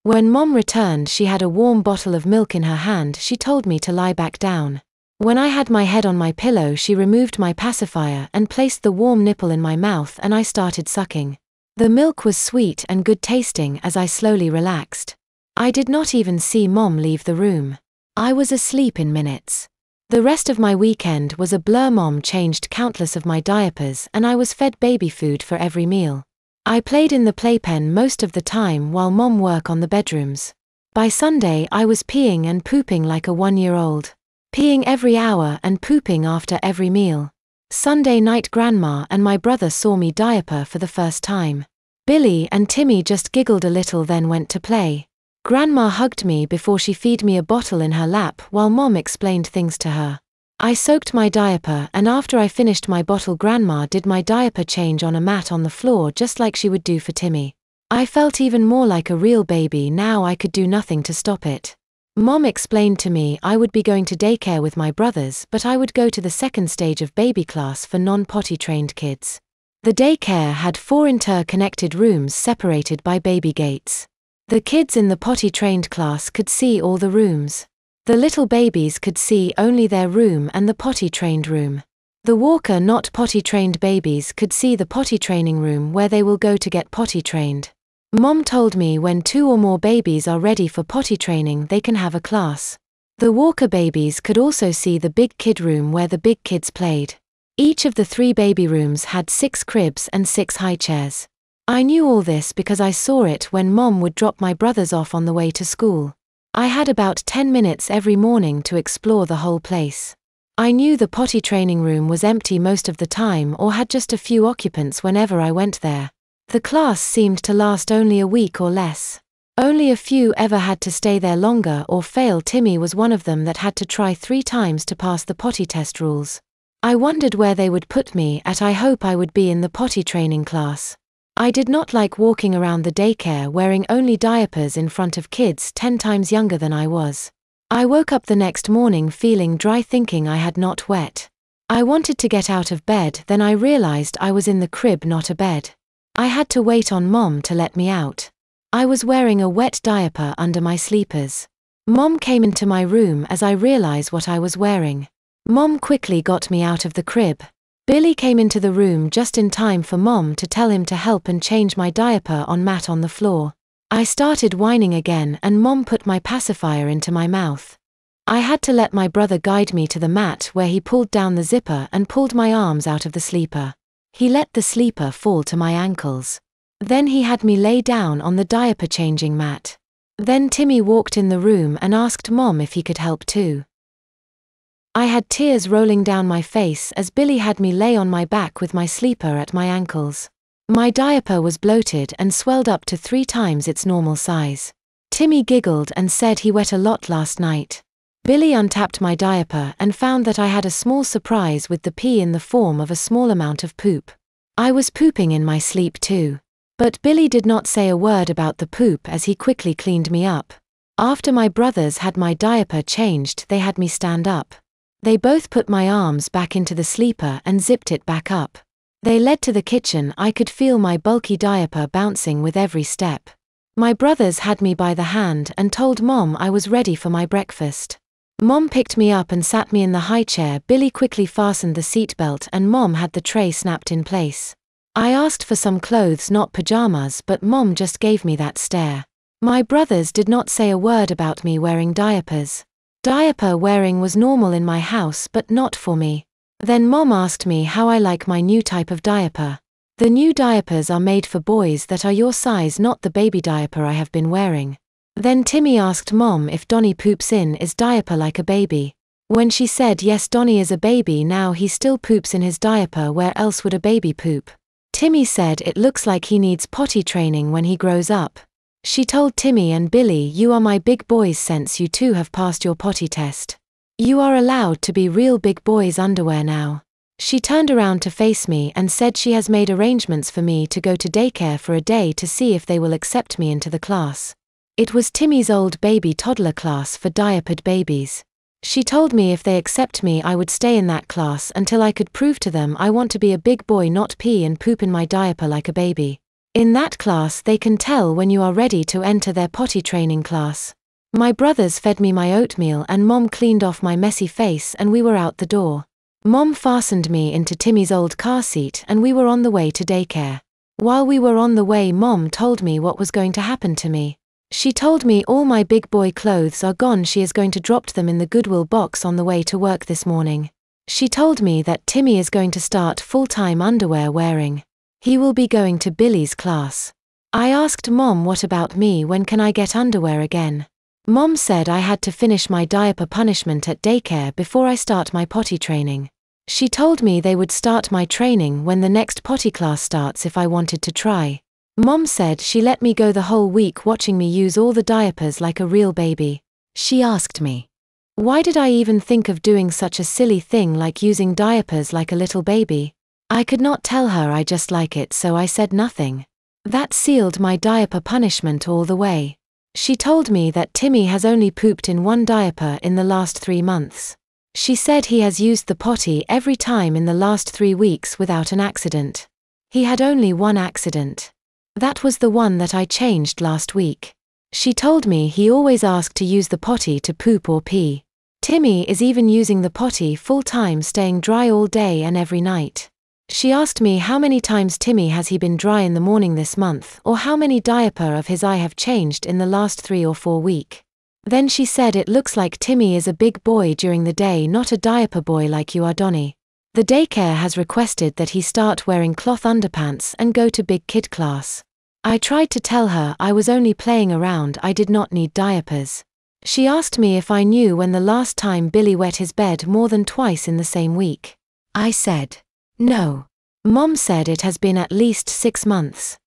When Mom returned, she had a warm bottle of milk in her hand. She told me to lie back down. When I had my head on my pillow, she removed my pacifier and placed the warm nipple in my mouth, and I started sucking. The milk was sweet and good tasting as I slowly relaxed. I did not even see Mom leave the room. I was asleep in minutes. The rest of my weekend was a blur. Mom changed countless of my diapers, and I was fed baby food for every meal. I played in the playpen most of the time while Mom worked on the bedrooms. By Sunday I was peeing and pooping like a 1-year-old. Peeing every hour and pooping after every meal. Sunday night Grandma and my brother saw me diaper for the first time. Billy and Timmy just giggled a little, then went to play. Grandma hugged me before she fed me a bottle in her lap while Mom explained things to her. I soaked my diaper, and after I finished my bottle, Grandma did my diaper change on a mat on the floor just like she would do for Timmy. I felt even more like a real baby now. I could do nothing to stop it. Mom explained to me I would be going to daycare with my brothers, but I would go to the second stage of baby class for non-potty trained kids. The daycare had 4 interconnected rooms separated by baby gates. The kids in the potty-trained class could see all the rooms. The little babies could see only their room and the potty-trained room. The walker not potty-trained babies could see the potty-training room where they will go to get potty-trained. Mom told me when 2 or more babies are ready for potty training they can have a class. The walker babies could also see the big kid room where the big kids played. Each of the 3 baby rooms had 6 cribs and 6 high chairs. I knew all this because I saw it when Mom would drop my brothers off on the way to school. I had about 10 minutes every morning to explore the whole place. I knew the potty training room was empty most of the time or had just a few occupants whenever I went there. The class seemed to last only a week or less. Only a few ever had to stay there longer or fail. Timmy was one of them that had to try 3 times to pass the potty test rules. I wondered where they would put me at. I hope I would be in the potty training class. I did not like walking around the daycare wearing only diapers in front of kids 10 times younger than I was. I woke up the next morning feeling dry, thinking I had not wet. I wanted to get out of bed, then I realized I was in the crib, not a bed. I had to wait on Mom to let me out. I was wearing a wet diaper under my sleepers. Mom came into my room as I realized what I was wearing. Mom quickly got me out of the crib. Billy came into the room just in time for Mom to tell him to help and change my diaper on mat on the floor. I started whining again and Mom put my pacifier into my mouth. I had to let my brother guide me to the mat where he pulled down the zipper and pulled my arms out of the sleeper. He let the sleeper fall to my ankles. Then he had me lay down on the diaper changing mat. Then Timmy walked in the room and asked Mom if he could help too. I had tears rolling down my face as Billy had me lay on my back with my sleeper at my ankles. My diaper was bloated and swelled up to 3 times its normal size. Timmy giggled and said he wet a lot last night. Billy untapped my diaper and found that I had a small surprise with the pee in the form of a small amount of poop. I was pooping in my sleep too. But Billy did not say a word about the poop as he quickly cleaned me up. After my brothers had my diaper changed, they had me stand up. They both put my arms back into the sleeper and zipped it back up. They led to the kitchen. I could feel my bulky diaper bouncing with every step. My brothers had me by the hand and told Mom I was ready for my breakfast. Mom picked me up and sat me in the high chair. Billy quickly fastened the seatbelt and Mom had the tray snapped in place. I asked for some clothes, not pajamas, but Mom just gave me that stare. My brothers did not say a word about me wearing diapers. Diaper wearing was normal in my house but not for me. Then Mom asked me how I like my new type of diaper. The new diapers are made for boys that are your size, not the baby diaper I have been wearing. Then Timmy asked Mom if Donnie poops in his diaper like a baby. When she said yes, Donnie is a baby now, he still poops in his diaper. Where else would a baby poop? Timmy said it looks like he needs potty training when he grows up. She told Timmy and Billy, you are my big boys since you two have passed your potty test. You are allowed to be real big boys underwear now. She turned around to face me and said she has made arrangements for me to go to daycare for a day to see if they will accept me into the class. It was Timmy's old baby toddler class for diapered babies. She told me if they accept me I would stay in that class until I could prove to them I want to be a big boy, not pee and poop in my diaper like a baby. In that class they can tell when you are ready to enter their potty training class. My brothers fed me my oatmeal and Mom cleaned off my messy face and we were out the door. Mom fastened me into Timmy's old car seat and we were on the way to daycare. While we were on the way, Mom told me what was going to happen to me. She told me all my big boy clothes are gone. She is going to drop them in the Goodwill box on the way to work this morning. She told me that Timmy is going to start full-time underwear wearing. He will be going to Billy's class. I asked Mom, what about me, when can I get underwear again? Mom said I had to finish my diaper punishment at daycare before I start my potty training. She told me they would start my training when the next potty class starts if I wanted to try. Mom said she let me go the whole week watching me use all the diapers like a real baby. She asked me, why did I even think of doing such a silly thing like using diapers like a little baby? I could not tell her I just like it, so I said nothing. That sealed my diaper punishment all the way. She told me that Timmy has only pooped in one diaper in the last 3 months. She said he has used the potty every time in the last 3 weeks without an accident. He had only one accident. That was the one that I changed last week. She told me he always asked to use the potty to poop or pee. Timmy is even using the potty full time, staying dry all day and every night. She asked me how many times Timmy has he been dry in the morning this month, or how many diaper of his I have changed in the last 3 or 4 weeks. Then she said it looks like Timmy is a big boy during the day, not a diaper boy like you are, Donnie. The daycare has requested that he start wearing cloth underpants and go to big kid class. I tried to tell her I was only playing around, I did not need diapers. She asked me if I knew when the last time Billy wet his bed more than twice in the same week. I said, no. Mom said it has been at least 6 months.